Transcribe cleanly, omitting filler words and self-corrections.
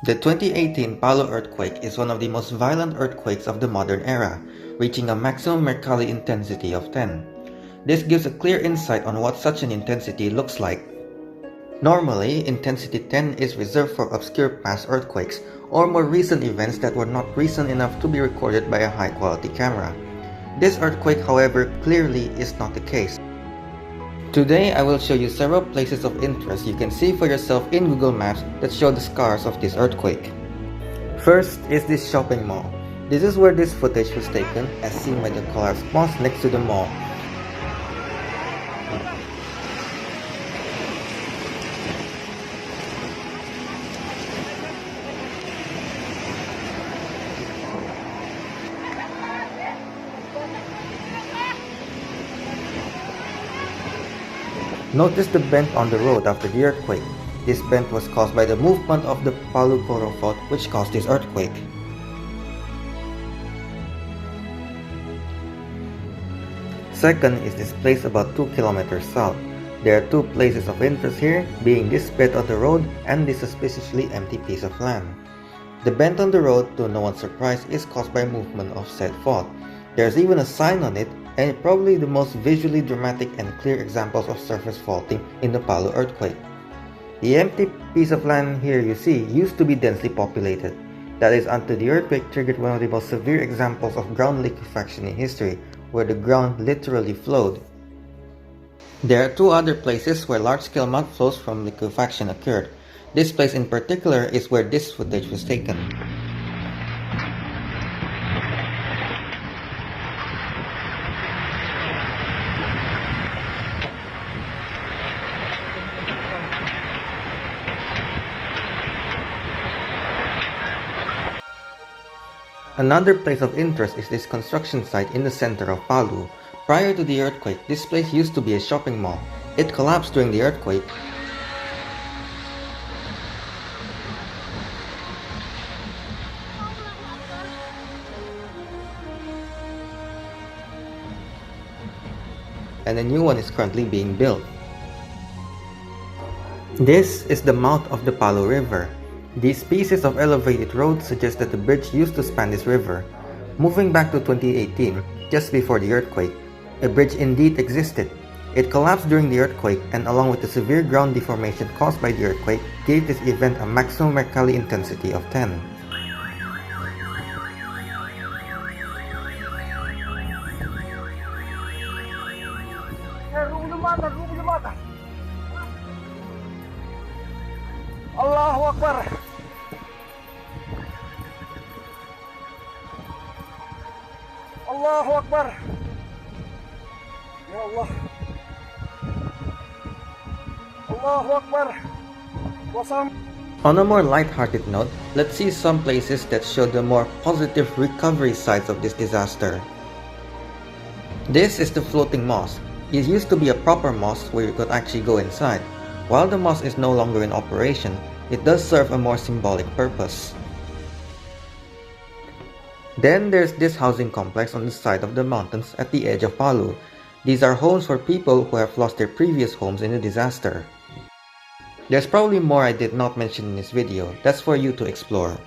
The 2018 Palu earthquake is one of the most violent earthquakes of the modern era, reaching a maximum Mercalli intensity of 10. This gives a clear insight on what such an intensity looks like. Normally, intensity 10 is reserved for obscure past earthquakes, or more recent events that were not recent enough to be recorded by a high-quality camera. This earthquake, however, clearly is not the case. Today, I will show you several places of interest you can see for yourself in Google Maps that show the scars of this earthquake. First is this shopping mall. This is where this footage was taken, as seen by the collapsed mosque next to the mall. Notice the bend on the road after the earthquake. This bend was caused by the movement of the Palu fault, which caused this earthquake. Second is this place about 2 kilometers south. There are two places of interest here, being this bend on the road and this suspiciously empty piece of land. The bend on the road, to no one's surprise, is caused by movement of said fault. There's even a sign on it, and probably the most visually dramatic and clear examples of surface faulting in the Palu earthquake. The empty piece of land here you see used to be densely populated. That is until the earthquake triggered one of the most severe examples of ground liquefaction in history, where the ground literally flowed. There are two other places where large-scale mudflows from liquefaction occurred. This place in particular is where this footage was taken. Another place of interest is this construction site in the center of Palu. Prior to the earthquake, this place used to be a shopping mall. It collapsed during the earthquake. And a new one is currently being built. This is the mouth of the Palu River. These pieces of elevated road suggest that the bridge used to span this river. Moving back to 2018, just before the earthquake, a bridge indeed existed. It collapsed during the earthquake, and along with the severe ground deformation caused by the earthquake, gave this event a maximum Mercalli intensity of 10. Allahu Akbar. Allahu Akbar. Ya Allah. Allahu Akbar. Wasam. On a more light-hearted note, let's see some places that show the more positive recovery sides of this disaster. This is the floating mosque. It used to be a proper mosque where you could actually go inside. While the mosque is no longer in operation, it does serve a more symbolic purpose. Then there's this housing complex on the side of the mountains at the edge of Palu. These are homes for people who have lost their previous homes in the disaster. There's probably more I did not mention in this video, that's for you to explore.